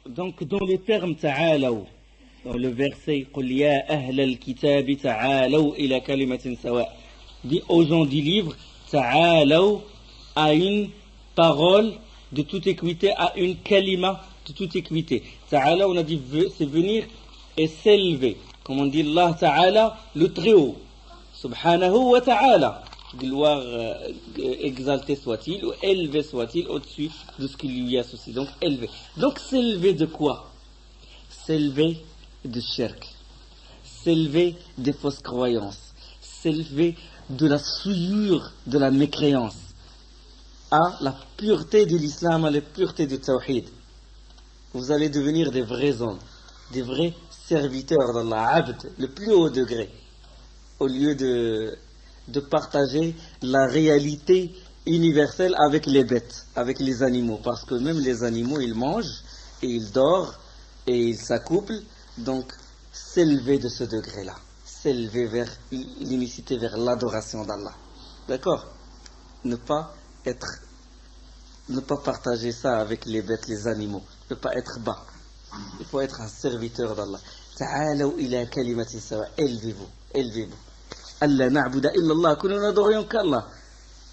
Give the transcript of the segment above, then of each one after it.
Donc, dans le terme ta'alaw, dans le verset, قُلْ يَا أَهْلَ الْكِتَابِ تَعَالَوْا إِلَى كَلِمَةٍ سَوَاءٍ, dit aux gens du livre, ta'alaw, à une parole de toute équité, à une kalima de toute équité. Ta'ala, on a dit, c'est venir et s'élever. Comme on dit Allah Ta'ala, le très haut. Subhanahu wa Ta'ala. Gloire exalté soit-il, ou élevé soit-il au-dessus de ce qui lui associe. Donc élevé. Donc s'élever de quoi? S'élever de shirk. S'élever des fausses croyances. S'élever de la souillure de la mécréance à la pureté de l'islam, à la pureté du tawhid. Vous allez devenir des vrais hommes, des vrais serviteurs d'Allah, abd, le plus haut degré, au lieu de partager la réalité universelle avec les bêtes, avec les animaux, parce que même les animaux, ils mangent, et ils dorment, et ils s'accouplent, donc s'élever de ce degré-là, s'élever vers l'unicité, vers l'adoration d'Allah. D'accord? Ne pas partager ça avec les bêtes, les animaux, ne pas être bas. Il faut être un serviteur d'Allah. Ta'alaw ila kalimati sawa, élevez-vous, élevez-vous. Allah na'buda illa Allah, que nous n'adorions qu'Allah.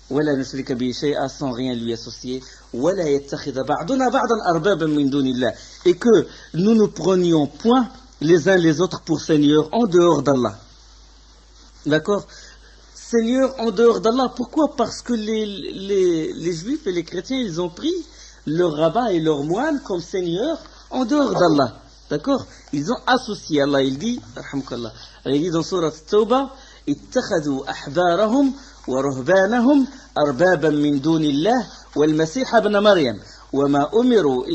Wala nushrika bihi shay'a, sans rien lui associer. Wala yattakhidha ba'duna ba'dan arbaban min dunillah, et que nous ne prenions point les uns les autres pour seigneurs en dehors d'Allah. D'accord? Seigneur en dehors d'Allah. Pourquoi? Parce que les juifs et les chrétiens, ils ont pris leur rabbin et leur moine comme seigneur en dehors d'Allah. D'accord? Ils ont associé Allah. Il dit dans Surat Tawbah, ittakhadhu ahbarahum wa ruhbanahum arbaban min dunillah wal masih ibn Maryam وما أمروا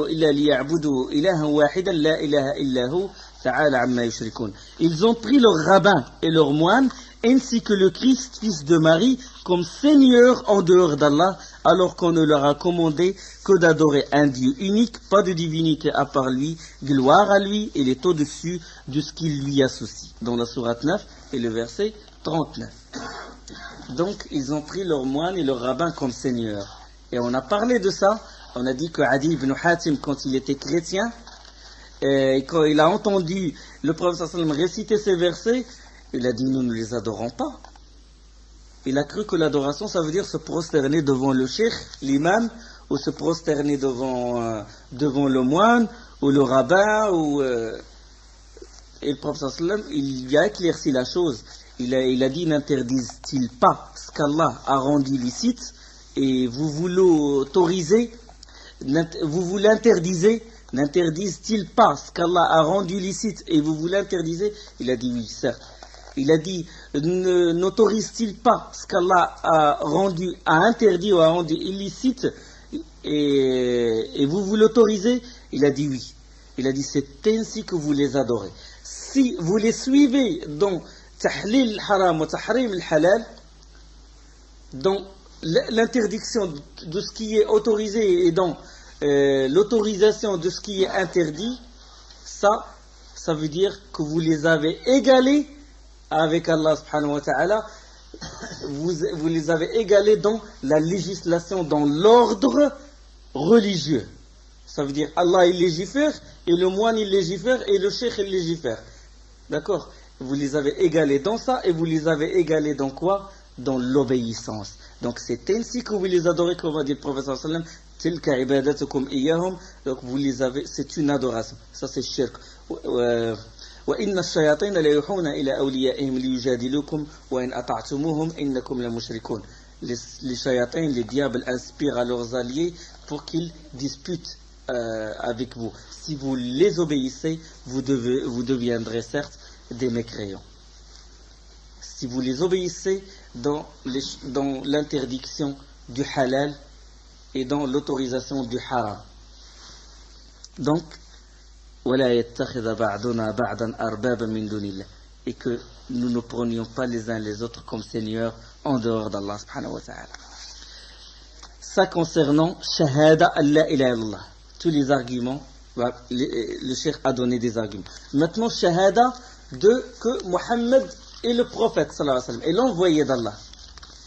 إلا ليعبدوا إلها واحدا لا إله إلا هو تعالى عما يشركون. Ils ont pris leur rabbin et leur moine ainsi que le Christ, fils de Marie, comme Seigneur en dehors d'Allah, alors qu'on ne leur a commandé que d'adorer un Dieu unique, pas de divinité à part lui, gloire à lui, et il est au-dessus de ce qu'il lui associe. Dans la sourate 9 et le verset 39. Donc, ils ont pris leur moine et leur rabbin comme Seigneur. Et on a parlé de ça, on a dit que Adi ibn Hatim, quand il était chrétien, et quand il a entendu le prophète sallam réciter ces versets, il a dit, nous ne les adorons pas. Il a cru que l'adoration, ça veut dire se prosterner devant le cheikh, l'imam, ou se prosterner devant le moine, ou le rabbin, et le prophète sallam, il a éclairci la chose. Il a dit, n'interdisent-ils pas ce qu'Allah a rendu licite, et vous l'autorisez, vous l'interdisez, n'interdisent-ils pas ce qu'Allah a rendu licite et vous l'interdisez? Il a dit oui, certes. Il a dit, n'autorise-t-il pas ce qu'Allah a interdit ou a rendu illicite et vous l'autorisez? Il a dit oui. Il a dit, c'est ainsi que vous les adorez. Si vous les suivez dans tahlil al-haram ou tahrim al-halal, dans l'interdiction de ce qui est autorisé et dans l'autorisation de ce qui est interdit, ça veut dire que vous les avez égalés avec Allah subhanahu wa ta'ala, vous les avez égalés dans la législation, dans l'ordre religieux. Ça veut dire Allah il légifère, et le moine il légifère, et le cheikh il légifère. D'accord? Vous les avez égalés dans ça, et vous les avez égalés dans quoi? Dans l'obéissance. Donc c'est ainsi que vous les adorez, comme a dit le prophète sallallahu alayhi wa sallam, tilka ibadatukum iyahum, donc vous les avez, c'est une adoration. Ça c'est shirk. Wa inna ash-shayatin la yuhuna ila awliyaihim liyujadilukum wa in ata'tumuhum innakum la mushrikun. Les shayatins, les diables inspirent à leurs alliés pour qu'ils disputent avec vous. Si vous les obéissez, vous deviendrez certes des mécréants. Si vous les obéissez dans l'interdiction du halal et dans l'autorisation du haram. Donc, وَلَا يَتَّخِذَ بَعْضُنَا بَعْضًا أَرْبَابًا مِنْ دُونِ اللَّهِ, et que nous ne prenions pas les uns les autres comme seigneurs en dehors d'Allah subhanahu wa ta'ala. Ça concernant shahada Allah ilaha illallah. Tous les arguments, le cheikh a donné des arguments. Maintenant, shahada de que Mohammed est le prophète sallallahu alayhi wa sallam, et l'envoyé d'Allah.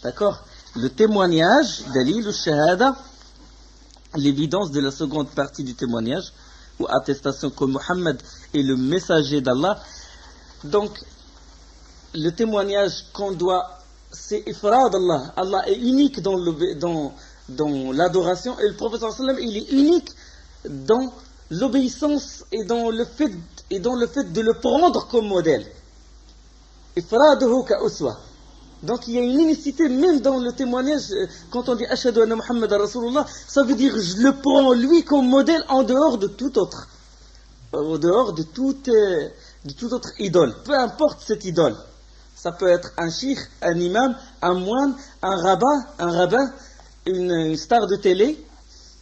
D'accord? Le témoignage, dalil ou shahada, l'évidence de la seconde partie du témoignage, ou attestation que Mohammed est le messager d'Allah. Donc, le témoignage qu'on doit, c'est ifrad Allah. Allah est unique dans l'adoration, et le prophète sallallahu alayhi wa sallam, il est unique dans l'obéissance et dans le fait de le prendre comme modèle. Ifraduhu ka uswa. Donc il y a une unicité même dans le témoignage. Quand on dit Ashhadu anna Muhammadan Rasulullah, ça veut dire je le prends lui comme modèle en dehors de tout autre, en dehors de toute autre idole, peu importe cette idole. Ça peut être un cheikh, un imam, un moine, un rabbin, une star de télé.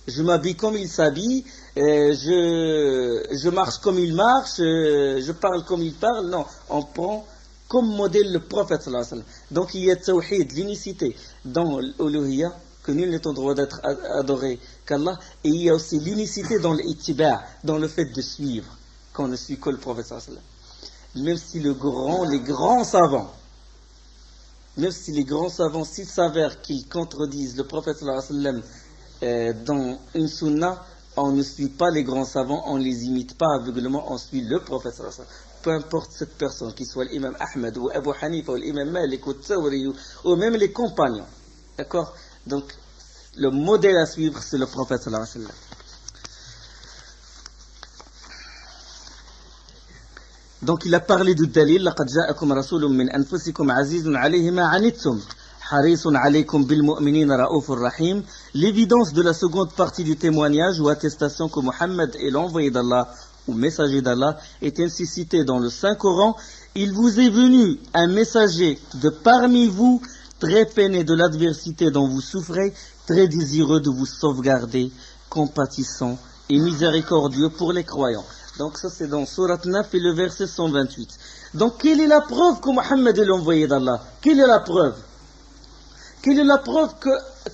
Je m'habille comme il s'habille, je marche comme il marche, je parle comme il parle. Non, on prend comme modèle le prophète sallallahu alayhi wa sallam. Donc il y a tawhid, l'unicité dans l'uluhiyya, que nul n'est en droit d'être adoré qu'Allah, et il y a aussi l'unicité dans l'ittiba', dans le fait de suivre, qu'on ne suit que le prophète sallallahu alayhi wa sallam. Même si les grands savants, s'il s'avère qu'ils contredisent le prophète sallallahu alayhi wa sallam dans une sunna, on ne suit pas les grands savants, on ne les imite pas aveuglément, on suit le prophète sallallahu alayhi wa sallam. Peu importe cette personne, qu'il soit l'imam Ahmed ou Abu Hanifa ou l'imam Malik ou Tsawri ou même les compagnons. D'accord? Donc, le modèle à suivre, c'est le prophète sallallahu alayhi wa sallam. Donc, il a parlé du dalil. لَقَدْ جَاءَكُمْ رَسُولٌ مِّنْ أَنفُسِكُمْ عَزِيزٌ عَلَيْهِ مَا عَنِتُّمْ حَرِيصٌ عَلَيْكُمْ بِالْمُؤْمِنِينَ رَءُوفٌ رَحِيمٌ. L'évidence de la seconde partie du témoignage ou attestation que Mohammed est l'envoyé d'Allah ou messager d'Allah est ainsi cité dans le Saint-Coran. Il vous est venu un messager de parmi vous, très peiné de l'adversité dont vous souffrez, très désireux de vous sauvegarder, compatissant et miséricordieux pour les croyants. Donc ça c'est dans Surat 9 et le verset 128. Donc quelle est la preuve que Mohammed est l'envoyé d'Allah? Quelle est la preuve? Quelle est la preuve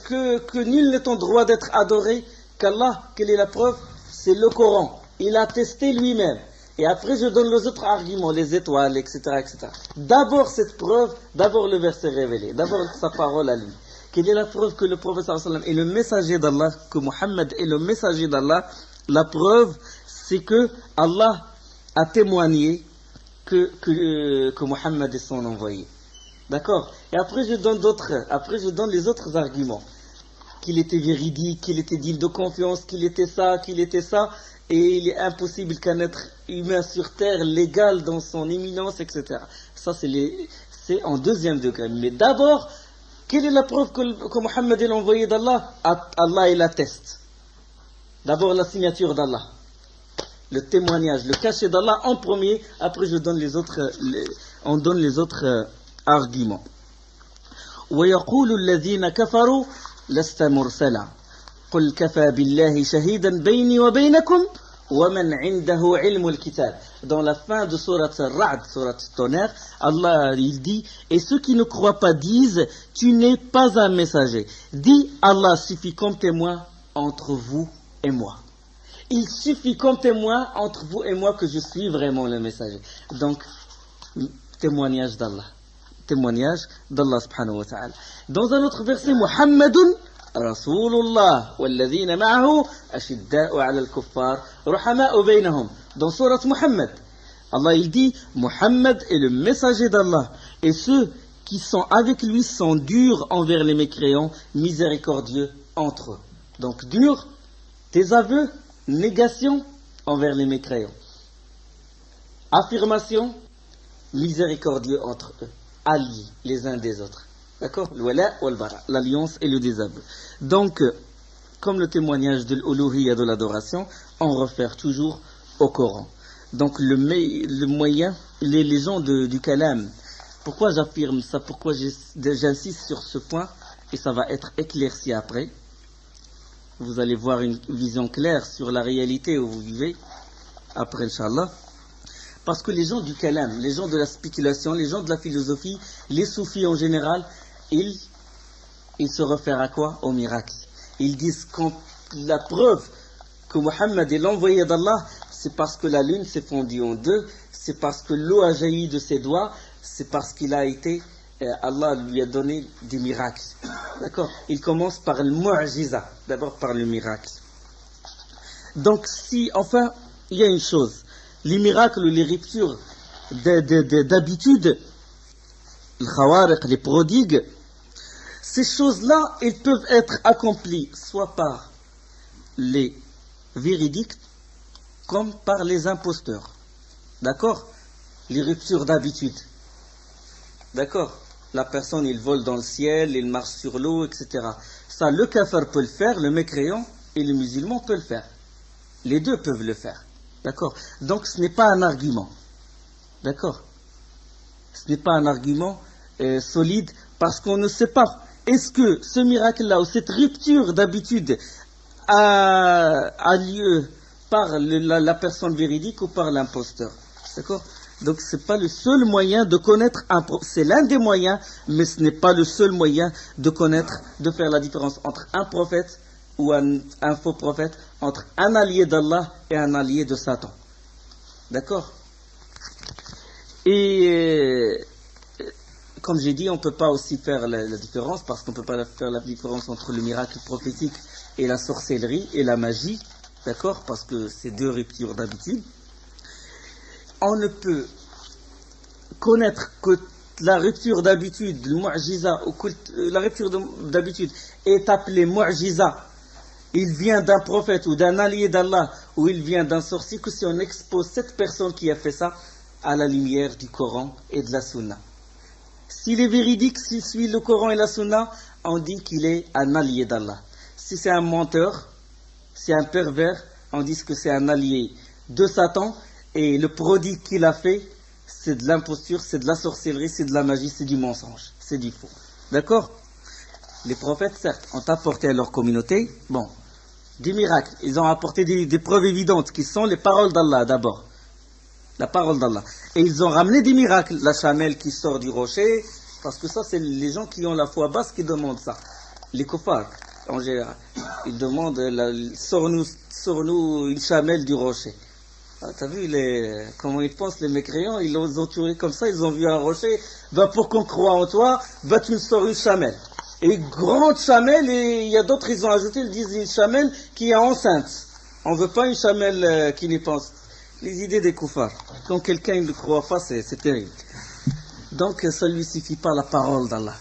que nul n'est en droit d'être adoré qu'Allah? Quelle est la preuve? C'est le Coran. Il a testé lui-même. Et après je donne les autres arguments, les étoiles, etc., etc. D'abord cette preuve, d'abord le verset révélé, d'abord sa parole à lui. Quelle est la preuve que le prophète sallallahu alayhi wa sallam est le messager d'Allah, que Mohammed est le messager d'Allah? La preuve, c'est que Allah a témoigné que Mohammed est son envoyé. D'accord? Et après je donne les autres arguments. Qu'il était véridique, qu'il était digne de confiance, qu'il était ça. Et il est impossible qu'un être humain sur terre, légal dans son éminence, etc. Ça, c'est en deuxième degré. Mais d'abord, quelle est la preuve que Mohammed est l'envoyé d'Allah? Allah, il atteste. D'abord, la signature d'Allah. Le témoignage, le cachet d'Allah en premier. Après, on donne les autres arguments. وَيَقُولُ الَّذِينَ كَفَرُوا لَسْتَ مُرْسَلًا قُلْ كَفَى بِاللَّهِ شَهِيدًا بَيْنِي وَبَيْنَكُمْ وَمَنْ عِنْدَهُ عِلْمُ الْكِتَابِ. Dans la fin de Surat Ar-Ra'd, Surat Tonnerre, Allah il dit, et ceux qui ne croient pas disent, tu n'es pas un messager. Dis, Allah suffit comme témoin entre vous et moi. Il suffit comme témoin entre vous et moi que je suis vraiment le messager. Donc, témoignage d'Allah. Témoignage d'Allah subhanahu wa ta'ala. Dans un autre verset, Muhammadun Rasulullah walladhina ma'ahu ashidda'u 'ala al-kuffar ruhama'u baynahum. Dans Surat Muhammad, Allah il dit, Muhammad est le messager d'Allah et ceux qui sont avec lui sont durs envers les mécréants, miséricordieux entre eux. Donc dur, tes aveux, négation envers les mécréants. Affirmation, miséricordieux entre eux. Alliés les uns des autres. D'accord? L'alliance et le désaveu. Donc, comme le témoignage de l'uluhiyya, de l'adoration, on réfère toujours au Coran. Donc, le moyen, les gens du kalam. Pourquoi j'affirme ça? Pourquoi j'insiste sur ce point? Et ça va être éclairci après. Vous allez voir une vision claire sur la réalité où vous vivez. Après, Inch'Allah. Parce que les gens du kalam, les gens de la spéculation, les gens de la philosophie, les soufis en général, ils se réfèrent à quoi? Au miracle. Ils disent que la preuve que Mohammed est l'envoyé d'Allah, c'est parce que la lune s'est fondue en deux, c'est parce que l'eau a jailli de ses doigts, c'est parce qu'il a été, Allah lui a donné des miracles. D'accord? Il commence par le mu'jiza, d'abord par le miracle. Donc si, enfin, il y a une chose, les miracles, les ruptures d'habitude, les khawariq, les prodigues, ces choses-là, elles peuvent être accomplies soit par les véridiques comme par les imposteurs. D'accord? Les ruptures d'habitude. D'accord? La personne, il vole dans le ciel, il marche sur l'eau, etc. Ça, le kafir peut le faire, le mécréant et le musulman peut le faire. Les deux peuvent le faire. D'accord? Donc ce n'est pas un argument. D'accord? Ce n'est pas un argument solide parce qu'on ne sait pas. Est-ce que ce miracle-là ou cette rupture d'habitude a lieu par la personne véridique ou par l'imposteur? D'accord? Donc ce n'est pas le seul moyen de connaître c'est l'un des moyens, mais ce n'est pas le seul moyen de connaître, de faire la différence entre un prophète ou un faux prophète, entre un allié d'Allah et un allié de Satan. D'accord? Et comme j'ai dit, on ne peut pas aussi faire la différence, parce qu'on ne peut pas faire la différence entre le miracle prophétique et la sorcellerie et la magie. D'accord? Parce que c'est deux ruptures d'habitude. On ne peut connaître que la rupture d'habitude, le mu'jiza, la rupture d'habitude est appelée mu'jiza. Il vient d'un prophète ou d'un allié d'Allah, ou il vient d'un sorcier, que si on expose cette personne qui a fait ça à la lumière du Coran et de la Sunna. S'il est véridique, s'il suit le Coran et la Sunna, on dit qu'il est un allié d'Allah. Si c'est un menteur, c'est un pervers, on dit que c'est un allié de Satan, et le prodigue qu'il a fait, c'est de l'imposture, c'est de la sorcellerie, c'est de la magie, c'est du mensonge, c'est du faux. D'accord? Les prophètes, certes, ont apporté à leur communauté, des miracles. Ils ont apporté des preuves évidentes, qui sont les paroles d'Allah d'abord. La parole d'Allah. Et ils ont ramené des miracles. La chamelle qui sort du rocher, parce que ça, c'est les gens qui ont la foi basse qui demandent ça. Les kuffars, en général. Ils demandent, sors-nous une chamelle du rocher. Ah, t'as vu comment ils pensent, les mécréants, ils ont tué comme ça, ils ont vu un rocher, pour qu'on croie en toi, tu nous sors une chamelle. Et grande chamelle, et il y a d'autres, ils ont ajouté, ils disent une chamelle qui est enceinte. On ne veut pas une chamelle qui n'y pense. Les idées des koufars. Quand quelqu'un ne croit pas, c'est terrible. Donc ça ne lui suffit pas la parole d'Allah.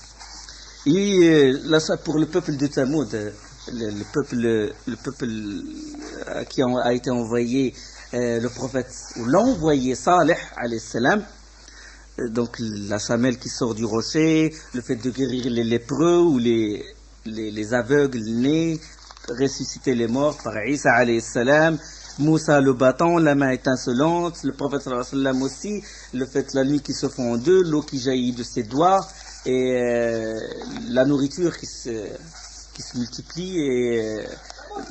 Et là, pour le peuple de Thamoud, le peuple à qui a été envoyé le prophète, ou l'a envoyé Salih alayhi salam, donc la chamelle qui sort du rocher, le fait de guérir les lépreux ou les aveugles nés, ressusciter les morts par Isa alayhi salam, Moussa le bâton, la main étincelante, le prophète sallallahu alayhi wa sallam aussi, le fait la nuit qui se fond en deux, l'eau qui jaillit de ses doigts, et la nourriture qui se multiplie, et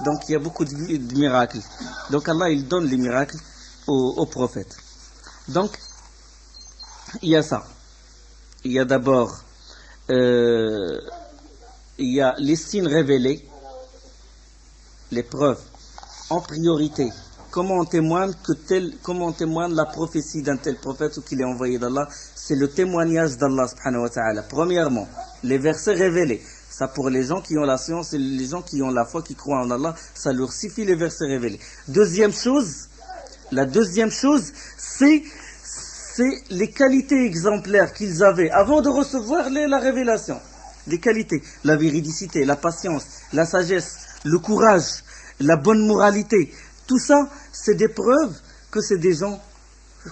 donc il y a beaucoup de miracles. Donc Allah, il donne les miracles aux prophètes. Donc il y a ça. Il y a d'abord il y a les signes révélés, les preuves en priorité. Comment on témoigne la prophétie d'un tel prophète ou qu'il est envoyé d'Allah? C'est le témoignage d'Allah subhanahu wa ta'ala. Premièrement, les versets révélés. Ça, pour les gens qui ont la science et les gens qui ont la foi, qui croient en Allah, ça leur suffit, les versets révélés. La deuxième chose, c'est les qualités exemplaires qu'ils avaient avant de recevoir la révélation. Les qualités, la véridicité, la patience, la sagesse, le courage, la bonne moralité. Tout ça, c'est des preuves que c'est des gens,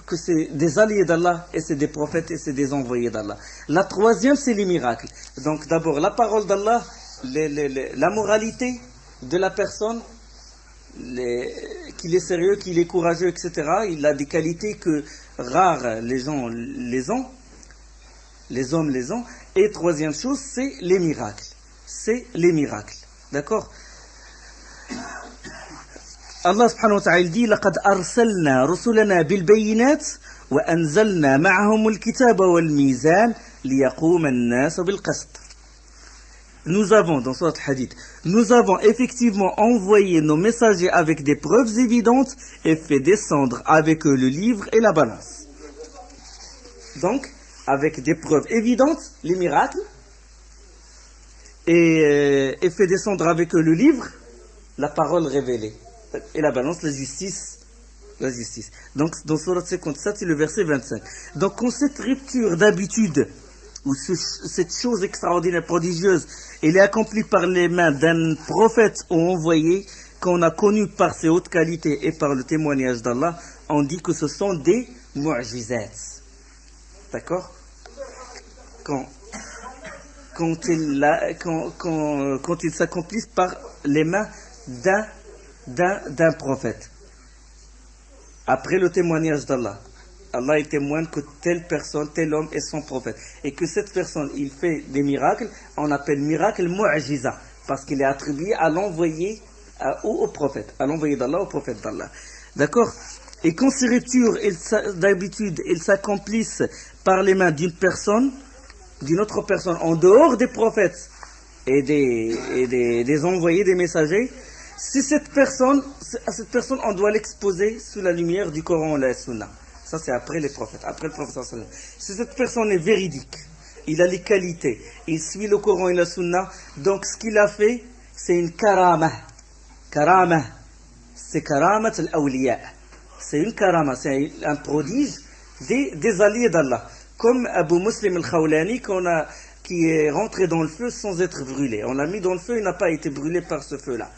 que c'est des alliés d'Allah, et c'est des prophètes, et c'est des envoyés d'Allah. La troisième, c'est les miracles. Donc d'abord, la parole d'Allah, la moralité de la personne, qu'il est sérieux, qu'il est courageux, etc. Il a des qualités que rares les hommes les ont. Et troisième chose, c'est les miracles. D'accord? Allah subhanahu wa ta'ala dit لقد أرسلنا رسلنا بالبينات وأنزلنا معهم الكتاب والميزان ليقوم الناس بالقسط. Nous avons, dans Surat Hadith, nous avons effectivement envoyé nos messagers avec des preuves évidentes et fait descendre avec eux le livre et la balance. Donc, avec des preuves évidentes, les miracles, et fait descendre avec eux le livre, la parole révélée. et la balance, la justice. La justice. Donc, dans Sourate 57, c'est le verset 25. Donc, quand cette rupture d'habitude, ou cette chose extraordinaire, prodigieuse, elle est accomplie par les mains d'un prophète ou envoyé, qu'on a connu par ses hautes qualités et par le témoignage d'Allah, on dit que ce sont des mu'jizat. D'accord? Quand ils s'accomplissent par les mains d'un prophète. Après le témoignage d'Allah, Allah il témoigne que telle personne, tel homme est son prophète. Et que cette personne, il fait des miracles, on appelle miracle mu'jiza, parce qu'il est attribué à l'envoyé ou au prophète, à l'envoyé d'Allah, au prophète d'Allah. D'accord? Et quand ces ruptures, d'habitude, elles s'accomplissent par les mains d'une personne, d'une autre personne, en dehors des prophètes et des envoyés, des messagers, si à cette personne, on doit l'exposer sous la lumière du Coran et la Sunna. Ça, c'est après les prophètes, après le prophète sallallahu alayhi wa sallam. Si cette personne est véridique, il a les qualités, il suit le Coran et la Sunna, donc ce qu'il a fait, c'est une karama. Karama, c'est karamat al-awliya. C'est une karama, c'est un prodige des alliés d'Allah. Comme Abu Muslim al-Khawlani, qui est rentré dans le feu sans être brûlé. On l'a mis dans le feu, il n'a pas été brûlé par ce feu-là.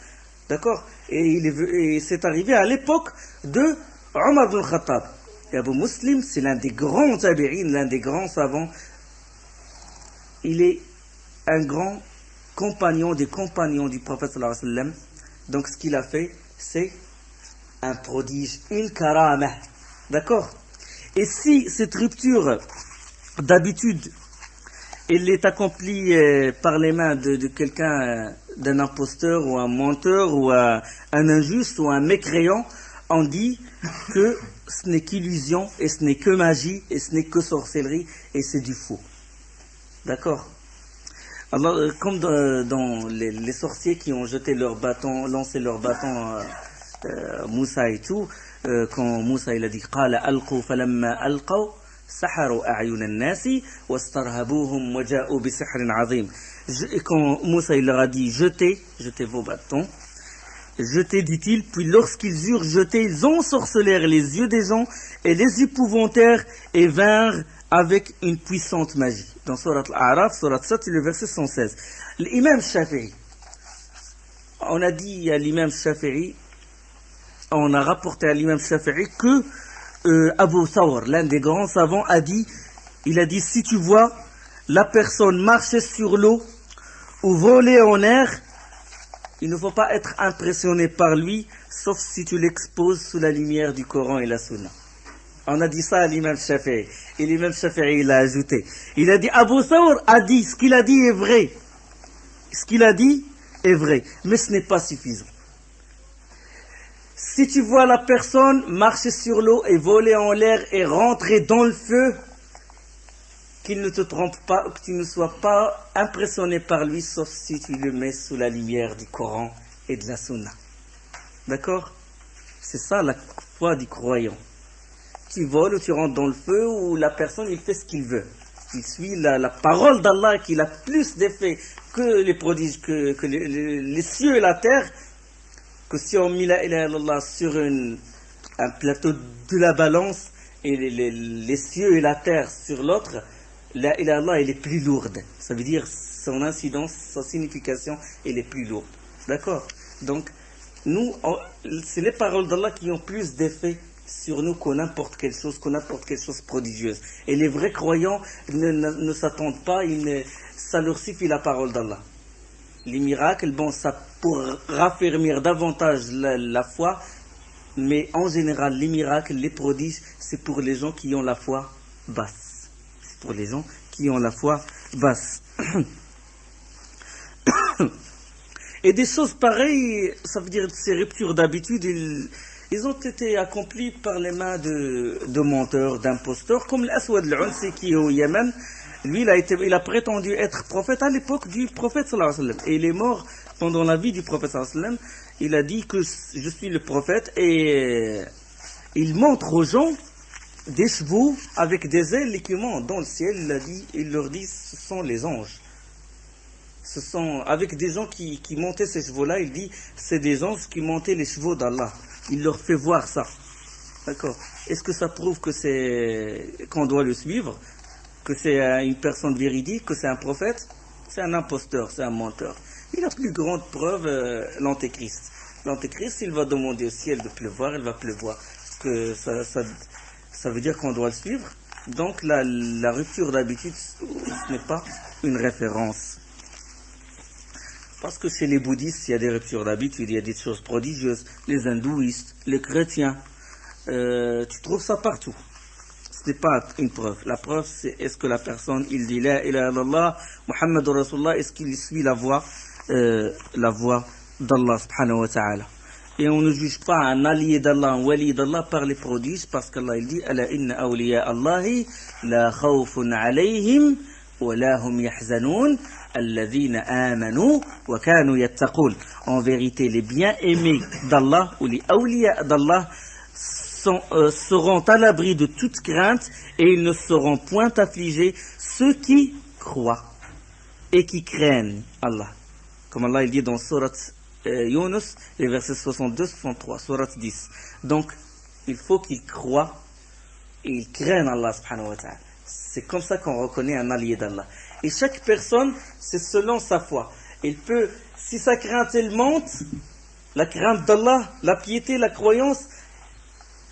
D'accord? Et c'est arrivé à l'époque de Omar ibn Khattab. Et Abu Muslim, c'est l'un des grands tabi'in, l'un des grands savants. Il est un grand compagnon des compagnons du prophète sallallahu alayhi wa sallam. Donc ce qu'il a fait, c'est un prodige, une karama. D'accord? Et si cette rupture d'habitude, elle est accomplie par les mains de quelqu'un, d'un imposteur ou un menteur ou un injuste ou un mécréant, on dit que ce n'est qu'illusion et ce n'est que magie et ce n'est que sorcellerie et c'est du faux. D'accord? Alors, comme dans les sorciers qui ont jeté leur bâton, lancé leur bâton Moussa et tout, quand Moussa il a dit قال ألقوا فلما ألقوا سحروا أعين الناس واسترهبوهم وجاءوا بسحر عظيم. Et quand Moussa il leur a dit jetez vos bâtons, jetez, dit-il, puis lorsqu'ils eurent jeté, ils ensorcelèrent les yeux des gens et les épouvantèrent et vinrent avec une puissante magie. Dans Surat Al-A'raf, Surat 7, le verset 116. L'imam Shafi'i, on a dit à l'imam Shafi'i, on a rapporté à l'imam Shafi'i que Abu Thawr, l'un des grands savants, il a dit, si tu vois la personne marcher sur l'eau ou voler en air, il ne faut pas être impressionné par lui, sauf si tu l'exposes sous la lumière du Coran et la Sunna. On a dit ça à l'imam Shafi'i. Et l'imam Shafi'i, il a ajouté. Il a dit, Abu Thawr a dit, ce qu'il a dit est vrai. Ce qu'il a dit est vrai. Mais ce n'est pas suffisant. Si tu vois la personne marcher sur l'eau et voler en l'air et rentrer dans le feu, qu'il ne te trompe pas, que tu ne sois pas impressionné par lui, sauf si tu le mets sous la lumière du Coran et de la Sunna. D'accord? C'est ça la foi du croyant. Tu voles ou tu rentres dans le feu, ou la personne, il fait ce qu'il veut. Il suit la parole d'Allah qui a plus d'effet que les prodiges, que les cieux et la terre, que si on met la ilaha illallah sur un plateau de la balance, et les cieux et la terre sur l'autre, la ilaha illallah, elle est plus lourde. Ça veut dire, son incidence, sa signification, elle est plus lourde. D'accord? Donc, nous, c'est les paroles d'Allah qui ont plus d'effet sur nous que n'importe quelle chose prodigieuse. Et les vrais croyants ne s'attendent pas, ça leur suffit la parole d'Allah. Les miracles, bon, ça pour raffermir davantage la foi, mais en général, les miracles, les prodiges, c'est pour les gens qui ont la foi basse. C'est pour les gens qui ont la foi basse. Et des choses pareilles, ça veut dire ces ruptures d'habitude, ils ont été accomplis par les mains de menteurs, d'imposteurs, comme l'Aswad al-Unsi qui est au Yémen. Lui, il a prétendu être prophète à l'époque du prophète sallallahu alayhi wa sallam. Et il est mort pendant la vie du prophète sallallahu alayhi wa sallam. Il a dit que je suis le prophète et il montre aux gens des chevaux avec des ailes qui montent dans le ciel. Il leur dit, ce sont les anges. ce sont avec des gens qui montaient ces chevaux-là. Il dit, c'est des gens qui montaient les chevaux d'Allah. Il leur fait voir ça. D'accord. Est-ce que ça prouve que qu'on doit le suivre, que c'est une personne véridique, que c'est un prophète? C'est un imposteur, c'est un menteur. Et la plus grande preuve, l'antéchrist. L'antéchrist, il va demander au ciel de pleuvoir, il va pleuvoir. Que ça veut dire qu'on doit le suivre. Donc la rupture d'habitude, ce n'est pas une référence. Parce que chez les bouddhistes, il y a des ruptures d'habitude, il y a des choses prodigieuses. Les hindouistes, les chrétiens, tu trouves ça partout. Ce n'est pas une preuve. La preuve, c'est est-ce que la personne, il dit La ilaha illallah, Muhammadur Rasulullah, est-ce qu'il suit la voie d'Allah subhanahu wa ta'ala. Et on ne juge pas un allié d'Allah, un wali d'Allah par les prodiges, parce qu'Allah il dit Ala inna awliya Allahi la khawfun alayhim wa la hum yahzanun alladhina amanu wa kanu yattaqun. En vérité, les bien-aimés d'Allah ou les awliya d'Allah seront à l'abri de toute crainte et ils ne seront point affligés ceux qui croient et qui craignent Allah. Comme Allah il dit dans Surat Yunus, les versets 62-63, Surat 10. Donc, il faut qu'ils croient et ils craignent Allah subhanahu wa ta'ala. C'est comme ça qu'on reconnaît un allié d'Allah. Et chaque personne, c'est selon sa foi. Il peut, si sa crainte elle monte, la crainte d'Allah, la piété, la croyance,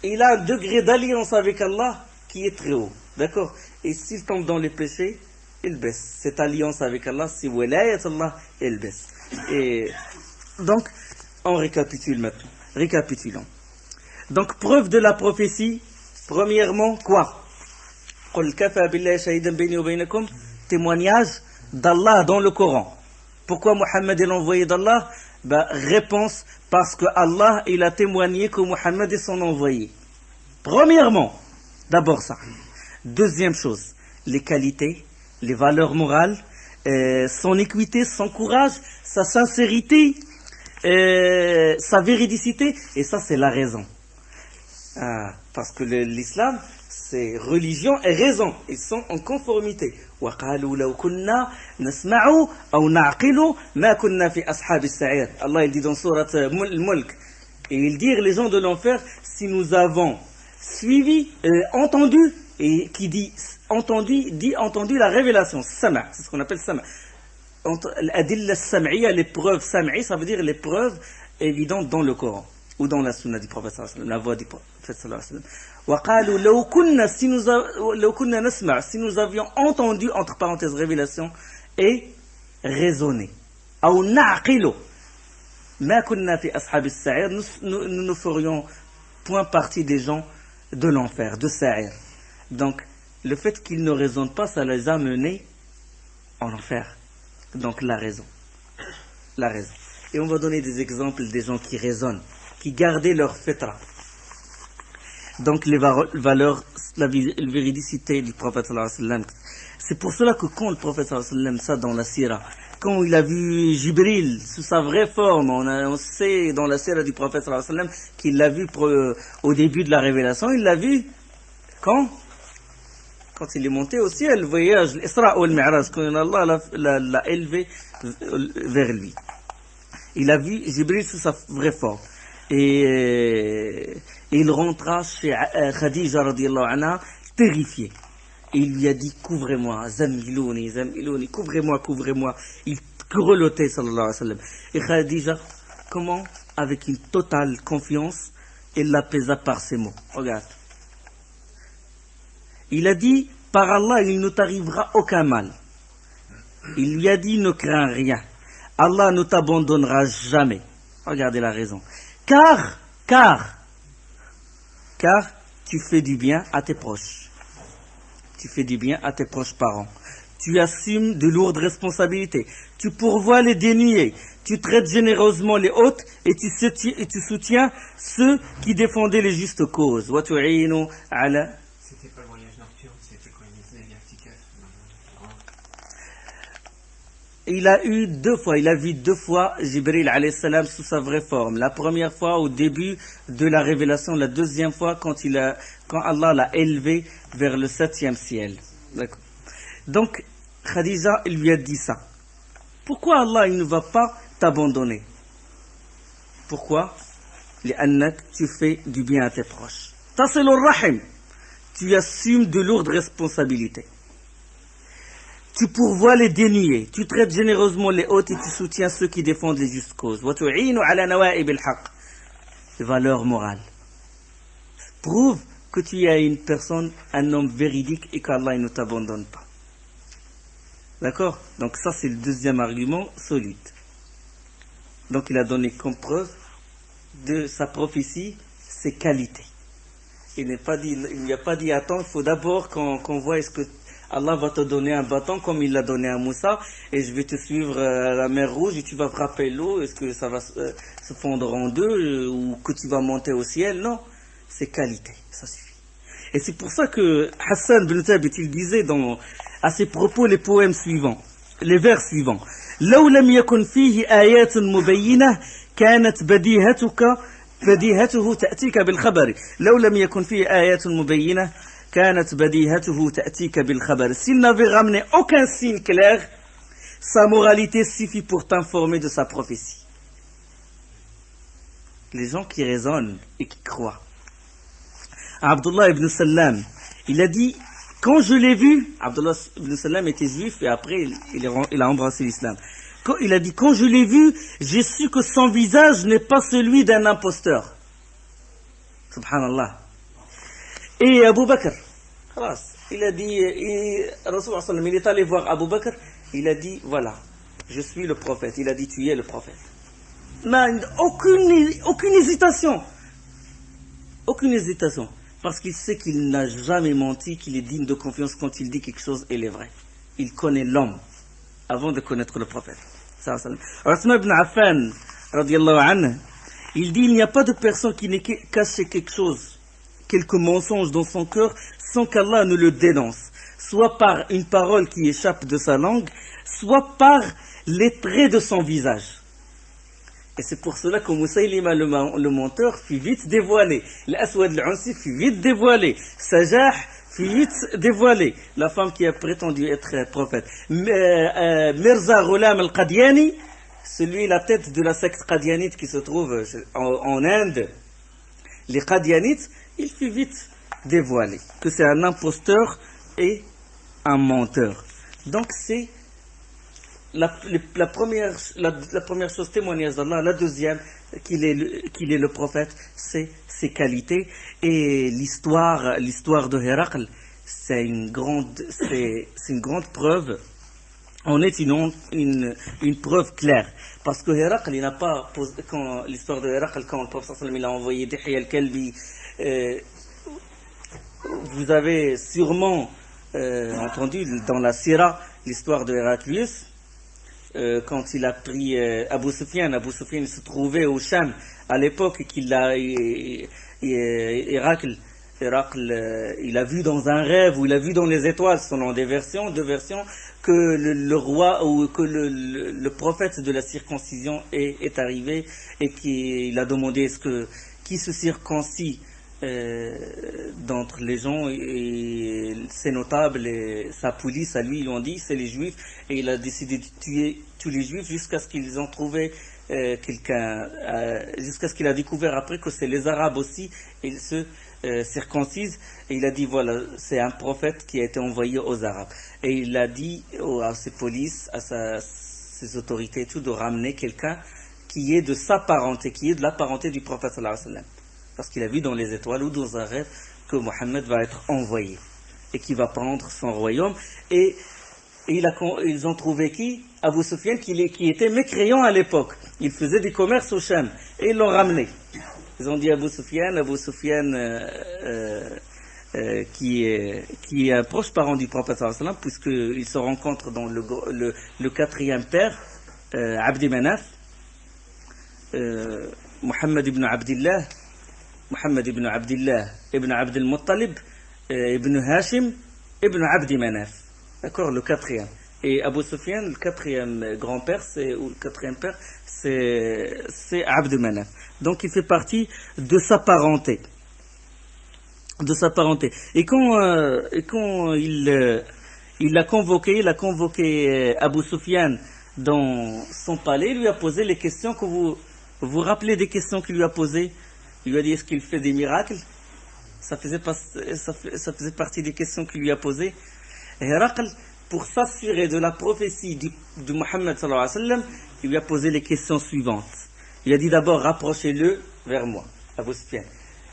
il a un degré d'alliance avec Allah qui est très haut. D'accord? Et s'il tombe dans les péchés, il baisse. Cette alliance avec Allah, c'est wilayat Allah, elle baisse. Et donc, on récapitule maintenant. Récapitulons. Donc, preuve de la prophétie, premièrement, quoi? Témoignage d'Allah dans le Coran. Pourquoi Mohammed est l'envoyé d'Allah? Réponse, parce que Allah, il a témoigné que Mohammed est son envoyé. Premièrement, d'abord ça. Deuxième chose, les qualités, les valeurs morales, son équité, son courage, sa sincérité, sa véridicité, et ça c'est la raison. Parce que l'islam, c'est religion et raison, ils sont en conformité. Allah il dit dans Surat Al-Mulk, et il dit les gens de l'enfer, si nous avons suivi, entendu, et qui dit entendu la révélation, sama, c'est ce qu'on appelle sama. L'adilla sam'iyya, les preuves sam'i, ça veut dire les preuves évidentes dans le Coran ou dans la sunna du prophète sallallahu alayhi wa sallam, la voix du prophète sallallahu alayhi wa sallam. Wa qalu law kunna, si nous avions entendu, entre parenthèses, révélation et raisonné, ou na'qilu ma kunna fi ashab as-sa'ir, nous ne ferions point partie des gens de l'enfer, de Sa'ir. Donc le fait qu'ils ne raisonnent pas, ça les a menés en enfer. Donc la raison. Et on va donner des exemples des gens qui raisonnent, qui gardaient leur fitra. Donc les valeurs, la véridicité du prophète sallallahu alayhi wa sallam. C'est pour cela que quand le prophète sallallahu alayhi wa sallam, ça dans la sira, quand il a vu Jibril sous sa vraie forme, on sait dans la sira du prophète sallallahu alayhi wa sallam qu'il l'a vu au début de la révélation, il l'a vu quand il est monté au ciel, le voyage, l'Isra ou le Mi'raj, quand Allah l'a élevé vers lui. Il a vu Jibril sous sa vraie forme. Et il rentra chez Khadija radiyallahu anha, terrifié. Et il lui a dit, couvrez-moi, Zamilouni, couvrez-moi. Il grelottait, sallallahu alayhi wa sallam. Et Khadija, comment? Avec une totale confiance, elle l'apaisa par ces mots. Regarde. Il a dit, par Allah, il ne t'arrivera aucun mal. Il lui a dit, ne crains rien. Allah ne t'abandonnera jamais. Regardez la raison. Car tu fais du bien à tes proches. Tu fais du bien à tes proches parents. Tu assumes de lourdes responsabilités. Tu pourvois les dénués. Tu traites généreusement les hôtes et tu soutiens ceux qui défendaient les justes causes. C'était pas le voyage nocturne, c'était quand il faisait l'irtikaf. Il a vu deux fois Jibril alayhi salam sous sa vraie forme. La première fois au début de la révélation, la deuxième fois quand Allah l'a élevé vers le 7e ciel. D'accord. Donc Khadija, il lui a dit ça. Pourquoi Allah il ne va pas t'abandonner? Pourquoi? لأنك tu fais du bien à tes proches. تصل الرحم. Tu assumes de lourdes responsabilités. Tu pourvois les dénués, tu traites généreusement les hôtes et tu soutiens ceux qui défendent les justes causes. وتعين على نوائب الحق. Les valeurs morales. Prouve que tu es une personne, un homme véridique et qu'Allah ne t'abandonne pas. D'accord? Donc ça c'est le deuxième argument solide. Donc il a donné comme preuve de sa prophétie ses qualités. Il n'y a pas dit attends, il faut d'abord qu'on voit est-ce que Allah va te donner un bâton comme il l'a donné à Moussa et je vais te suivre à la mer Rouge et tu vas frapper l'eau, est-ce que ça va se fondre en deux ou que tu vas monter au ciel? Non, c'est qualité, ça suffit. Et c'est pour ça que Hassan ibn Thabit il disait à ses propos les poèmes suivants, les vers suivants. لو لم يكن فيه آيات مبينة كانت بديهته تأتيك بالخبر. لو لم يكن فيه آيات مبينة كانت بديهته تأتيك بالخبر. S'il n'avait ramené aucun signe clair, sa moralité suffit pour t'informer de sa prophétie. Les gens qui raisonnent et qui croient. Abdullah ibn Salam, il a dit, quand je l'ai vu, Abdullah ibn Salam était juif et après il a embrassé l'islam. Il a dit, quand je l'ai vu, j'ai su que son visage n'est pas celui d'un imposteur. Subhanallah. Et Abu Bakr, il a dit, Rasulullah, il est allé voir Abu Bakr, il a dit, voilà, je suis le prophète. Il a dit, tu es le prophète. Mais aucune hésitation. Aucune hésitation. Parce qu'il sait qu'il n'a jamais menti, qu'il est digne de confiance quand il dit quelque chose, il est vrai. Il connaît l'homme avant de connaître le prophète. Uthman ibn Affan, radiallahu anhu, il dit, il n'y a pas de personne qui n'ait caché quelque chose, quelques mensonges dans son cœur, sans qu'Allah ne le dénonce, soit par une parole qui échappe de sa langue, soit par les traits de son visage. Et c'est pour cela que Moussaïlima le menteur fut vite dévoilé. L'Aswad al-Ansi fut vite dévoilé. Sajah fut vite dévoilé. La femme qui a prétendu être prophète. Mirza Ghulam al-Qadiani, la tête de la secte qadianite qui se trouve en Inde. Les qadianites, il fut vite dévoilé. Que c'est un imposteur et un menteur. Donc c'est la première chose, témoignage d'Allah. La deuxième, qu'il est le prophète, c'est ses qualités. Et l'histoire de Héracl, c'est une grande preuve. On est une preuve claire. Parce que Héracl, il n'a pas posé, quand l'histoire de Héracl, quand le prophète sallallahu alayhi wa sallam il a envoyé Dihya al-Kalbi, vous avez sûrement entendu dans la Sira l'histoire de Héraclius. Quand il a pris Abu Sufyan il se trouvait au Sham à l'époque et qu'il a Héracl il a vu dans un rêve ou il a vu dans les étoiles selon deux versions que le roi ou que le prophète de la circoncision est arrivé et qu'il a demandé qui se circoncis d'entre les gens et ses notables et sa police à lui ils ont dit c'est les juifs et il a décidé de tuer tous les juifs jusqu'à ce qu'ils ont trouvé jusqu'à ce qu'il a découvert après que c'est les arabes aussi et ils se circoncisent et il a dit voilà c'est un prophète qui a été envoyé aux arabes et il a dit à ses polices à ses autorités et tout de ramener quelqu'un qui est de sa parenté qui est de la parenté du prophète sallallahu alayhi wa sallam. Parce qu'il a vu dans les étoiles ou dans un rêve que Mohammed va être envoyé et qu'il va prendre son royaume. Et ils ont trouvé qui? Abu Sufyan qui était mécréant à l'époque. Il faisait du commerce au Sham et ils l'ont ramené. Ils ont dit Abu Sufyan qui est un proche parent du prophète sallallahu alayhi wa sallam puisqu'il se rencontre dans le quatrième père, Abdi Manaf, Muhammad ibn Abdillah ibn Abd al-Muttalib ibn Hashim ibn Abdi Manaf. D'accord, le quatrième. Et Abu Sufyan, le quatrième grand-père, ou le quatrième père, c'est Abd Manaf. Donc il fait partie de sa parenté. Et quand il l'a convoqué Abu Sufyan dans son palais, il lui a posé les questions que vous vous rappelez des questions qu'il lui a posées. Il lui a dit est-ce qu'il fait des miracles? Ça faisait partie des questions qu'il lui a posées. Et Héracl, pour s'assurer de la prophétie de Mohammed sallallahu alayhi wa sallam, il lui a posé les questions suivantes. Il a dit d'abord rapprochez-le vers moi, Abu Sufyan.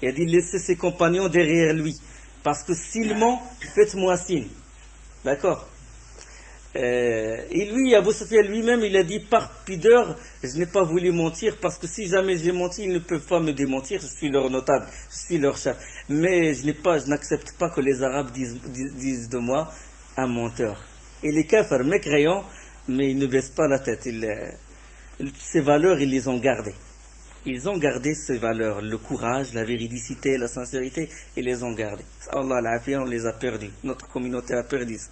Il a dit laissez ses compagnons derrière lui, parce que s'il ment, faites-moi signe. D'accord? Et lui, Abu Sufyan lui-même, il a dit par pudeur, je n'ai pas voulu mentir, parce que si jamais j'ai menti, ils ne peuvent pas me démentir, je suis leur notable, je suis leur chef. Mais je n'accepte pas que les Arabes disent de moi un menteur. Et les kafirs mécréants, mais ils ne baissent pas la tête. Ces valeurs, ils les ont gardées. Ils ont gardé ces valeurs, le courage, la véridicité, la sincérité, ils les ont gardées. Allah l'afia, on les a perdus. Notre communauté a perdu ça.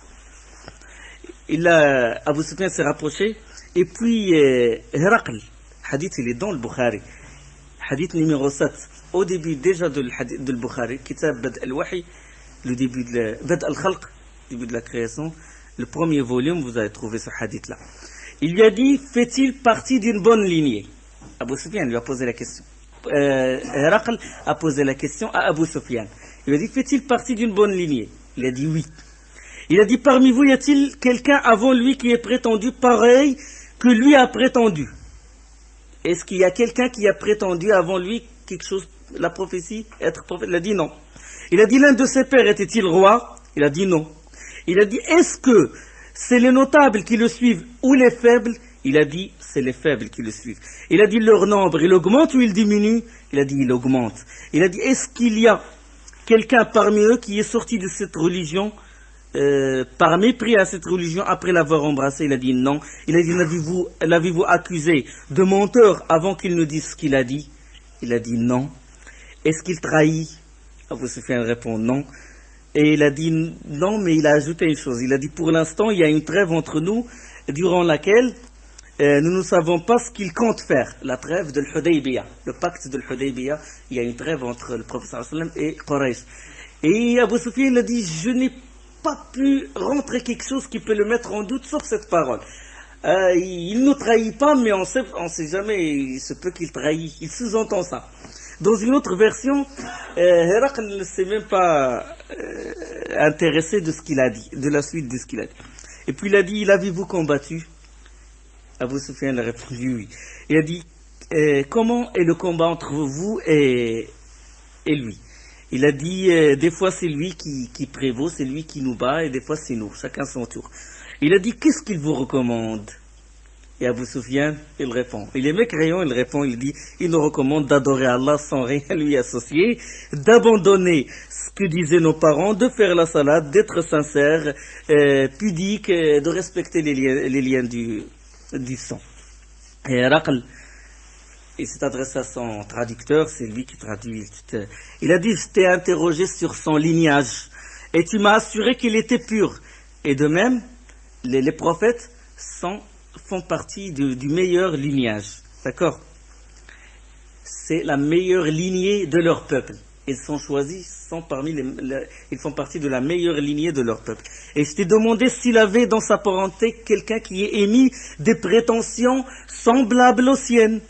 Abu Sufyan s'est rapproché, et puis Héracl, hadith il est dans le Bukhari, hadith numéro 7, au début déjà de le Bukhari, Kitab Bad al-Wahi, le début de Bad al-Khalq, début de la création, le premier volume, vous avez trouvé ce hadith là. Il lui a dit, fait-il partie d'une bonne lignée? Abu Sufyan lui a posé la question. Héracl a posé la question à Abu Sufyan. Il lui a dit, fait-il partie d'une bonne lignée? Il a dit oui. Il a dit, parmi vous, y a-t-il quelqu'un avant lui qui est prétendu pareil que lui a prétendu? Est-ce qu'il y a quelqu'un qui a prétendu avant lui quelque chose, la prophétie, être prophète? Il a dit non. Il a dit, l'un de ses pères était-il roi? Il a dit non. Il a dit, est-ce que c'est les notables qui le suivent ou les faibles? Il a dit, c'est les faibles qui le suivent. Il a dit, leur nombre, il augmente ou il diminue? Il a dit, il augmente. Il a dit, est-ce qu'il y a quelqu'un parmi eux qui est sorti de cette religion par mépris à cette religion après l'avoir embrassé? Il a dit non. Il a dit, l'avez-vous accusé de menteur avant qu'il ne dise ce qu'il a dit? Il a dit non. Est-ce qu'il trahit? Abu Sufyan répond non. Et il a dit non, mais il a ajouté une chose. Il a dit, pour l'instant, il y a une trêve entre nous, durant laquelle nous ne savons pas ce qu'il compte faire. La trêve de l'Hudaybiyah, le pacte de l'Hudaybiyah. Il y a une trêve entre le prophète sallallahu alayhi wa sallam et Quraysh. Et Abu Sufyan, il a dit, je n'ai pas pu rentrer quelque chose qui peut le mettre en doute sauf cette parole. Il ne trahit pas, mais on sait jamais, il se peut qu'il trahit. Il sous-entend ça. Dans une autre version, Héracl ne s'est même pas intéressé de ce qu'il a dit, de la suite de ce qu'il a dit. Et puis il a dit, l'avez-vous combattu? Abu Sufyan a répondu oui. Il a dit, comment est le combat entre vous et lui? Il a dit, des fois c'est lui qui prévaut, c'est lui qui nous bat, et des fois c'est nous, chacun son tour. Il a dit, qu'est-ce qu'il vous recommande? Et Abu Sufyan, il répond. Il est mécréant, il répond, il dit, il nous recommande d'adorer Allah sans rien lui associer, d'abandonner ce que disaient nos parents, de faire la salade, d'être sincère, pudique, de respecter les liens du sang. Et Héracl, il s'est adressé à son traducteur, c'est lui qui traduit. Il a dit, je t'ai interrogé sur son lignage, et tu m'as assuré qu'il était pur. Et de même, les prophètes font partie du meilleur lignage. D'accord? C'est la meilleure lignée de leur peuple. Ils sont choisis, ils font partie de la meilleure lignée de leur peuple. Et je t'ai demandé s'il avait dans sa parenté quelqu'un qui ait émis des prétentions semblables aux siennes.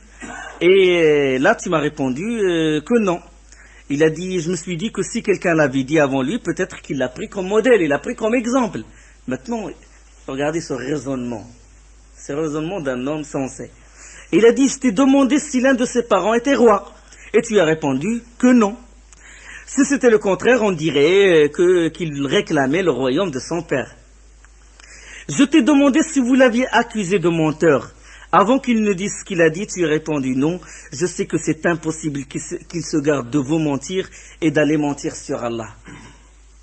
Et là, tu m'as répondu que non. Il a dit, je me suis dit que si quelqu'un l'avait dit avant lui, peut-être qu'il l'a pris comme modèle, il l'a pris comme exemple. Maintenant, regardez ce raisonnement. C'est le raisonnement d'un homme sensé. Il a dit, je t'ai demandé si l'un de ses parents était roi. Et tu as répondu que non. Si c'était le contraire, on dirait qu'il réclamait le royaume de son père. Je t'ai demandé si vous l'aviez accusé de menteur. Avant qu'il ne dise ce qu'il a dit, tu as répondu non. Je sais que c'est impossible qu'il se garde de vous mentir et d'aller mentir sur Allah.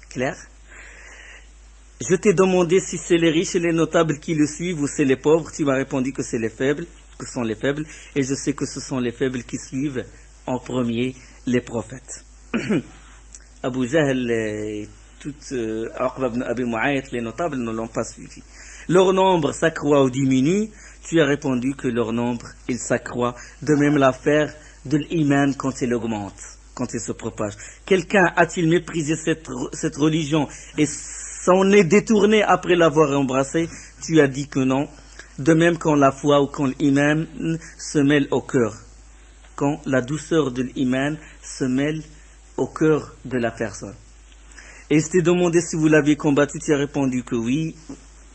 Clair? Je t'ai demandé si c'est les riches et les notables qui le suivent ou c'est les pauvres. Tu m'as répondu que c'est les faibles, que sont les faibles. Et je sais que ce sont les faibles qui suivent en premier les prophètes. Abu Jahl et Aqba ibn Abi Mu'ayt, les notables ne l'ont pas suivi. Leur nombre s'accroît ou diminue. Tu as répondu que leur nombre, il s'accroît. De même l'affaire de l'iman quand il augmente, quand il se propage. Quelqu'un a-t-il méprisé cette religion et s'en est détourné après l'avoir embrassé? Tu as dit que non. De même quand la foi ou quand l'iman se mêle au cœur. Quand la douceur de l'iman se mêle au cœur de la personne. Et je t'ai demandé si vous l'aviez combattu, tu as répondu que oui,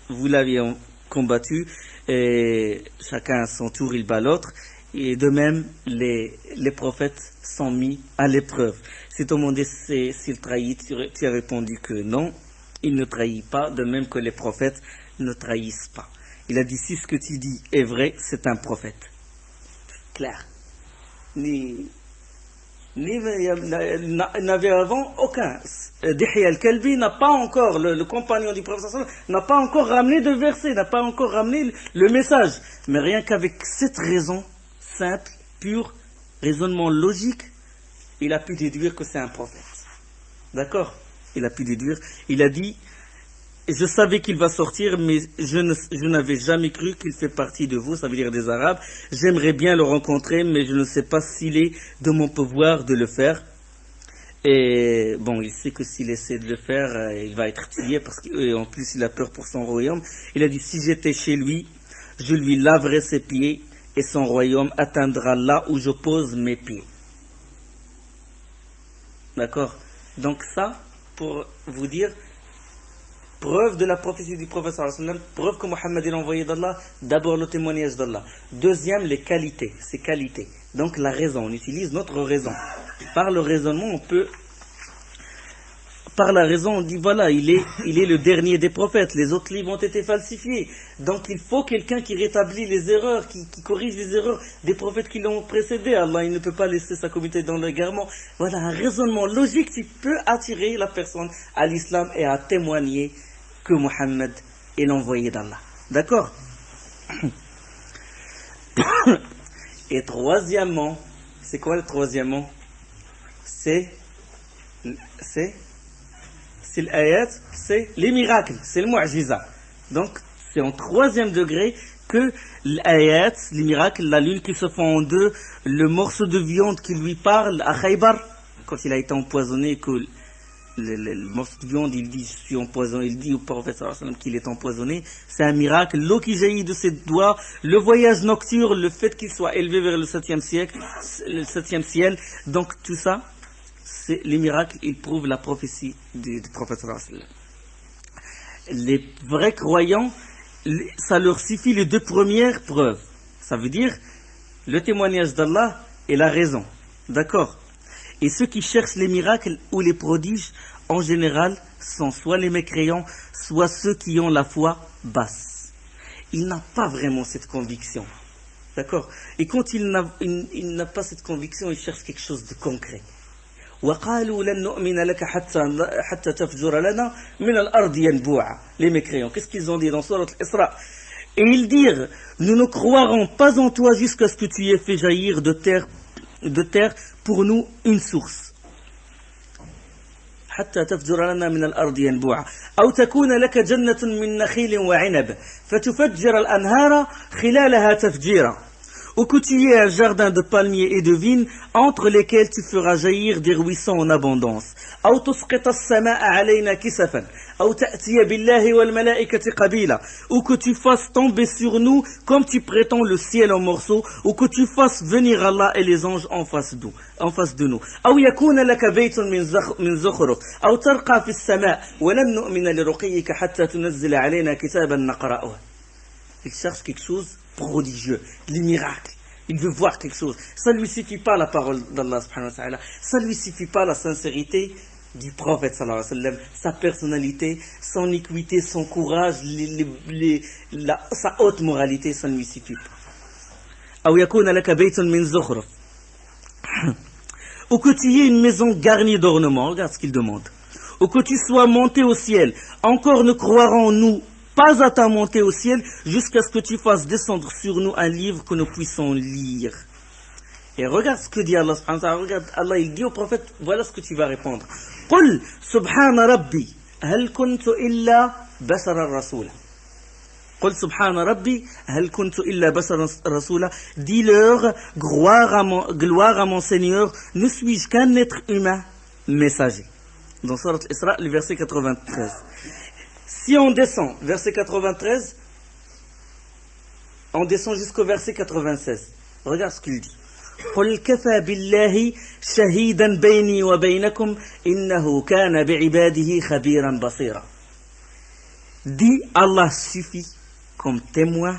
vous l'aviez combattu, et chacun à son tour il bat l'autre, et de même les prophètes sont mis à l'épreuve. Si t'ai demandé s'il trahit, tu as répondu que non, il ne trahit pas, de même que les prophètes ne trahissent pas. Il a dit si ce que tu dis est vrai, c'est un prophète. Clair. Il n'avait avant aucun. Dihya al-Kalbi n'a pas encore, le compagnon du prophète n'a pas encore ramené de verset, n'a pas encore ramené le message. Mais rien qu'avec cette raison simple, pure, raisonnement logique, il a pu déduire que c'est un prophète. D'accord? Il a pu déduire. Il a dit, je savais qu'il va sortir, mais je n'avais jamais cru qu'il fait partie de vous, ça veut dire des Arabes. J'aimerais bien le rencontrer, mais je ne sais pas s'il est de mon pouvoir de le faire. Et bon, il sait que s'il essaie de le faire, il va être tué, parce qu'en plus il a peur pour son royaume. Il a dit, si j'étais chez lui, je lui laverais ses pieds, et son royaume atteindra là où je pose mes pieds. D'accord? Donc ça, pour vous dire, preuve de la prophétie du prophète sallallahu alayhi wa sallam, preuve que Mohammed est l'envoyé d'Allah, d'abord le témoignage d'Allah. Deuxième, les qualités, ses qualités. Donc la raison, on utilise notre raison. Par le raisonnement, on peut... Par la raison, on dit voilà, il est le dernier des prophètes, les autres livres ont été falsifiés. Donc il faut quelqu'un qui rétablit les erreurs, qui corrige les erreurs des prophètes qui l'ont précédé. Allah, il ne peut pas laisser sa communauté dans l'égarement. Voilà, un raisonnement logique qui peut attirer la personne à l'islam et à témoigner que Mohammed est l'envoyé d'Allah. D'accord? Et troisièmement, c'est quoi le troisièmement? C'est l'ayat, c'est les miracles, c'est le mu'jiza. Donc, c'est en troisième degré que l'ayat, les miracles, la lune qui se fend en deux, le morceau de viande qui lui parle à Khaybar, quand il a été empoisonné, que le morceau de viande, il dit, je suis empoisonné, il dit au prophète sallallahu alayhi wa sallam qu'il est empoisonné, c'est un miracle. L'eau qui jaillit de ses doigts, le voyage nocturne, le fait qu'il soit élevé vers le 7e siècle, le 7e ciel, donc tout ça, les miracles, ils prouvent la prophétie du prophète sallallahu alayhi wa sallam. Les vrais croyants, ça leur suffit les deux premières preuves. Ça veut dire le témoignage d'Allah et la raison. D'accord? Et ceux qui cherchent les miracles ou les prodiges, en général, sont soit les mécréants, soit ceux qui ont la foi basse. Il n'a pas vraiment cette conviction. D'accord? Et quand il n'a pas cette conviction, il cherche quelque chose de concret. وقالوا لن نؤمن لك حتى تفجر لنا من الأرض ينبوعا. Les mécréants, qu'est-ce qu'ils ont dit dans Sourate Al-Isra? Et ils dirent, nous ne croirons pas en toi jusqu'à ce que tu aies fait jaillir de terre pour nous une source. حتى تفجر لنا من الأرض ينبوعا أو تكون لك جنة من نخيل وعنب فتفجر الأنهار خلالها تفجيرا. Ou que tu aies un jardin de palmiers et de vignes, entre lesquels tu feras jaillir des ruisseaux en abondance. أو تسقط السماء علينا كسفا أو تأتي بالله والملائكة قبيلا. Ou que tu fasses tomber sur nous comme tu prétends le ciel en morceaux, ou que tu fasses venir Allah et les anges en face de nous. أو يكون لك بيت من زخرف أو ترقى في السماء ولن نؤمن لرقيك حتى تنزل علينا كتابا نقرأه. Il cherche quelque chose prodigieux, les miracles. Il veut voir quelque chose. Ça ne lui suffit pas la parole d'Allah subhanahu wa ta'ala. Ça ne lui suffit pas la sincérité du prophète sallallahu alayhi wa sallam, sa personnalité, son équité, son courage, sa haute moralité, ça ne lui suffit pas. Ou que tu aies une maison garnie d'ornements, regarde ce qu'il demande. Ou que tu sois monté au ciel, encore ne croirons-nous pas à ta montée au ciel, jusqu'à ce que tu fasses descendre sur nous un livre que nous puissions lire. Et regarde ce que dit Allah subhanahu wa ta'ala. Regarde, Allah il dit au prophète, voilà ce que tu vas répondre. Qul subhana rabbi, hal kuntu illa basharan rasula. Qul subhana rabbi, hal kuntu illa basharan rasula. Dis-leur, gloire à mon Seigneur, ne suis-je qu'un être humain messager. Dans Sourate Al-Isra, le verset 93. Si on descend, verset 93, On descend jusqu'au verset 96. Regarde ce qu'il dit. قل كفى بالله شهيدا بيني وبينكم إنه كان بعباده خبيرا بصيرا. Dit Allah suffit comme témoin.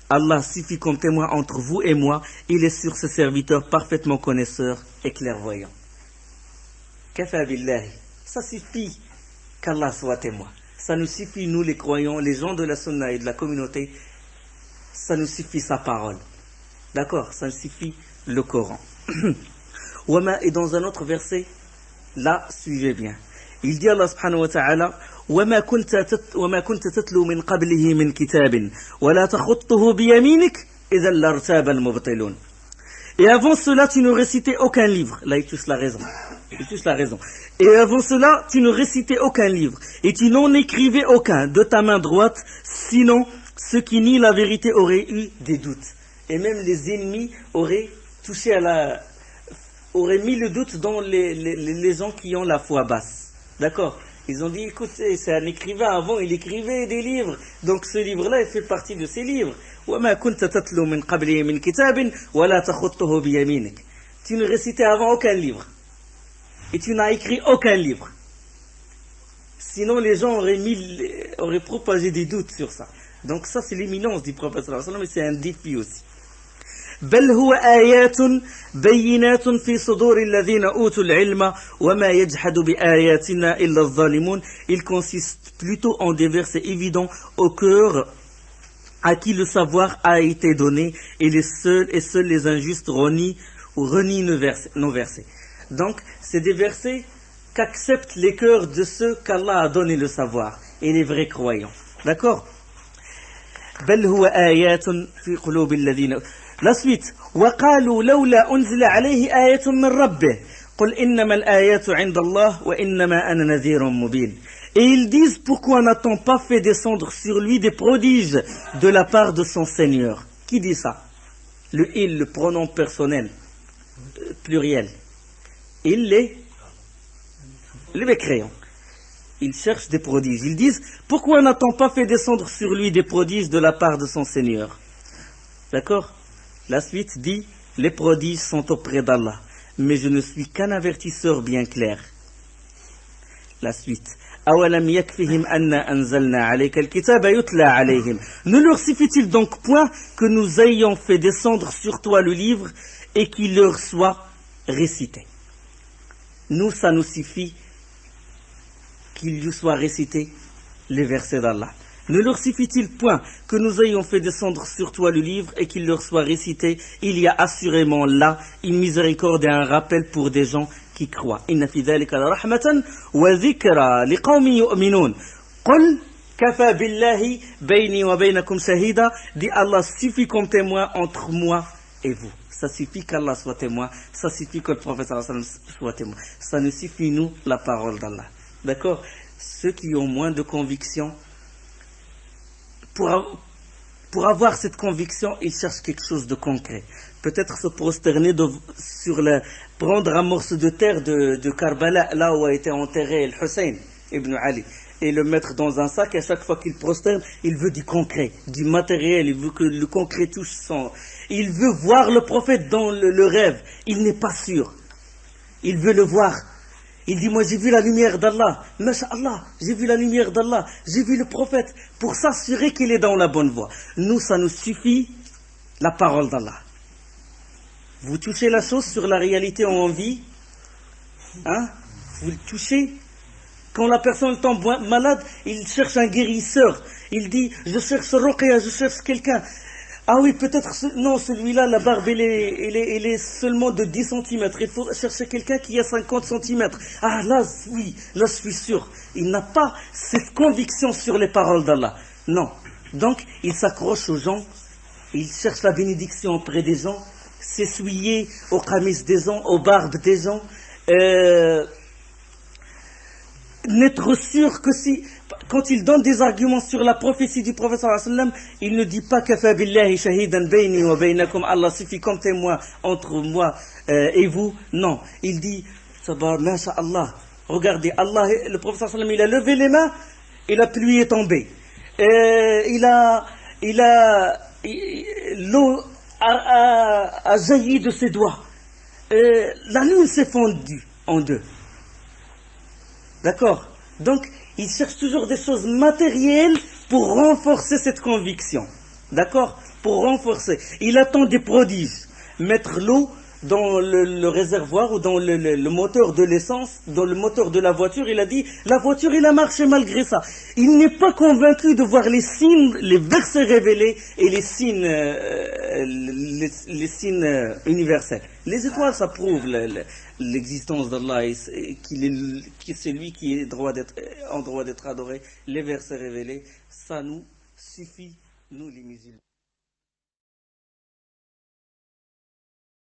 Allah suffit comme témoin entre vous et moi. Il est sur ce serviteur parfaitement connaisseur et clairvoyant. Kafa billahi. Ça suffit qu'Allah soit témoin. Ça nous suffit, nous les croyants, les gens de la sunna et de la communauté. Ça nous suffit sa parole. D'accord? Ça nous suffit le Coran. Et dans un autre verset, là, suivez bien. Il dit Allah subhanahu wa ta'ala وما كنت تتلو من قبله من كتاب ولا تخطه بيمينك إذا لارتاب المبطلون. Et avant cela, tu ne récitais aucun livre. Là, il touche la raison. Il touche la raison. Et avant cela, tu ne récitais aucun livre. Et tu n'en écrivais aucun de ta main droite. Sinon, ceux qui nient la vérité auraient eu des doutes. Et même les ennemis auraient touché auraient mis le doute dans les gens qui ont la foi basse. D'accord? Ils ont dit, écoutez, c'est un écrivain, avant il écrivait des livres, donc ce livre-là, il fait partie de ces livres. Tu ne récitais avant aucun livre. Et tu n'as écrit aucun livre. Sinon les gens auraient propagé des doutes sur ça. Donc ça c'est l'éminence du prophète sallallahu alayhi wa sallam, mais c'est un défi aussi. بل هو آيات بينات في صدور الذين أوتوا العلم وما يجحد بآياتنا إلا الظالمون. Il consiste plutôt en des versets évidents au cœur à qui le savoir a été donné, et seuls les injustes renient nos versets. Donc c'est des versets qu'acceptent les cœurs de ceux qu'Allah a donné le savoir et les vrais croyants. D'accord? بل هو آيات في قلوب الذين. La suite. وقالوا لولا أنزل عليه آية من ربه قل إنما الآيات عند الله وإنما أنا نذير مبين. Et ils disent, pourquoi n'a-t-on pas fait descendre sur lui des prodiges de la part de son Seigneur? Qui dit ça? Le pronom personnel, pluriel. Les mécréants. Ils cherchent des prodiges. Ils disent, pourquoi n'a-t-on pas fait descendre sur lui des prodiges de la part de son Seigneur? D'accord? La suite dit, les prodiges sont auprès d'Allah, mais je ne suis qu'un avertisseur bien clair. La suite. أَوَلَمْ يَكْفِهِمْ أَنَّا أَنزَلْنَا عَلَيْكَ الْكِتَابَ يُتْلَى عَلَيْهِمْ. Ne leur suffit-il donc point que nous ayons fait descendre sur toi le livre et qu'il leur soit récité? Nous, ça nous suffit qu'il lui soit récité les versets d'Allah. Ne leur suffit-il point que nous ayons fait descendre sur toi le livre et qu'il leur soit récité? Il y a assurément là une miséricorde et un rappel pour des gens qui croient. Inna fi dhalika la rahmatan wa dhikra liqawmin yu'minun. Qul kafa billahi bayni wa baynakum shahida. Dit Allah suffit comme témoin entre moi et vous. Ça suffit qu'Allah soit témoin. Ça suffit que le prophète sallallahu alayhi wa sallam soit témoin. Ça nous suffit, nous, la parole d'Allah. D'accord? Ceux qui ont moins de conviction, pour avoir cette conviction, ils cherchent quelque chose de concret. Peut-être se prosterner prendre un morceau de terre de Karbala, là où a été enterré el Hussein ibn Ali, et le mettre dans un sac. Et à chaque fois qu'il prosterne, il veut du concret, du matériel. Il veut que le concret touche son. Il veut voir le prophète dans le rêve. Il n'est pas sûr. Il veut le voir. Il dit, moi j'ai vu la lumière d'Allah, Masha'Allah, j'ai vu la lumière d'Allah, j'ai vu le prophète, pour s'assurer qu'il est dans la bonne voie. Nous, ça nous suffit, la parole d'Allah. Vous touchez la chose sur la réalité où on vit, hein? Vous le touchez. Quand la personne tombe malade, il cherche un guérisseur. Il dit, je cherche Ruqya, je cherche quelqu'un. Ah oui, peut-être, non, celui-là, la barbe, elle est seulement de 10 cm. Il faut chercher quelqu'un qui a 50 cm. Ah là, oui, là, je suis sûr. Il n'a pas cette conviction sur les paroles d'Allah. Non. Donc, il s'accroche aux gens, il cherche la bénédiction auprès des gens, s'essuyer aux qamis des gens, aux barbes des gens, n'être sûr que si, quand il donne des arguments sur la prophétie du prophète sallallahu alayhi wa sallam, il ne dit pas kafa billahi shahidan bayni wa baynakum, Allah suffit comme témoin entre moi et vous. Non, il dit masha'Allah, regardez, Allah, le prophète sallallahu alayhi wa sallam, il a levé les mains et la pluie est tombée. Il a l'eau a jailli de ses doigts. La lune s'est fondue en deux. D'accord? Donc, il cherche toujours des choses matérielles pour renforcer cette conviction. D'accord? Pour renforcer. Il attend des prodiges. Mettre l'eau dans le réservoir ou dans le moteur de l'essence, dans le moteur de la voiture, il a dit, la voiture, il a marché malgré ça. Il n'est pas convaincu de voir les signes, les versets révélés et les signes, les signes universels. Les étoiles, ça prouve l'existence d'Allah, que c'est lui qui est en droit d'être adoré. Les versets révélés, ça nous suffit, nous les musulmans.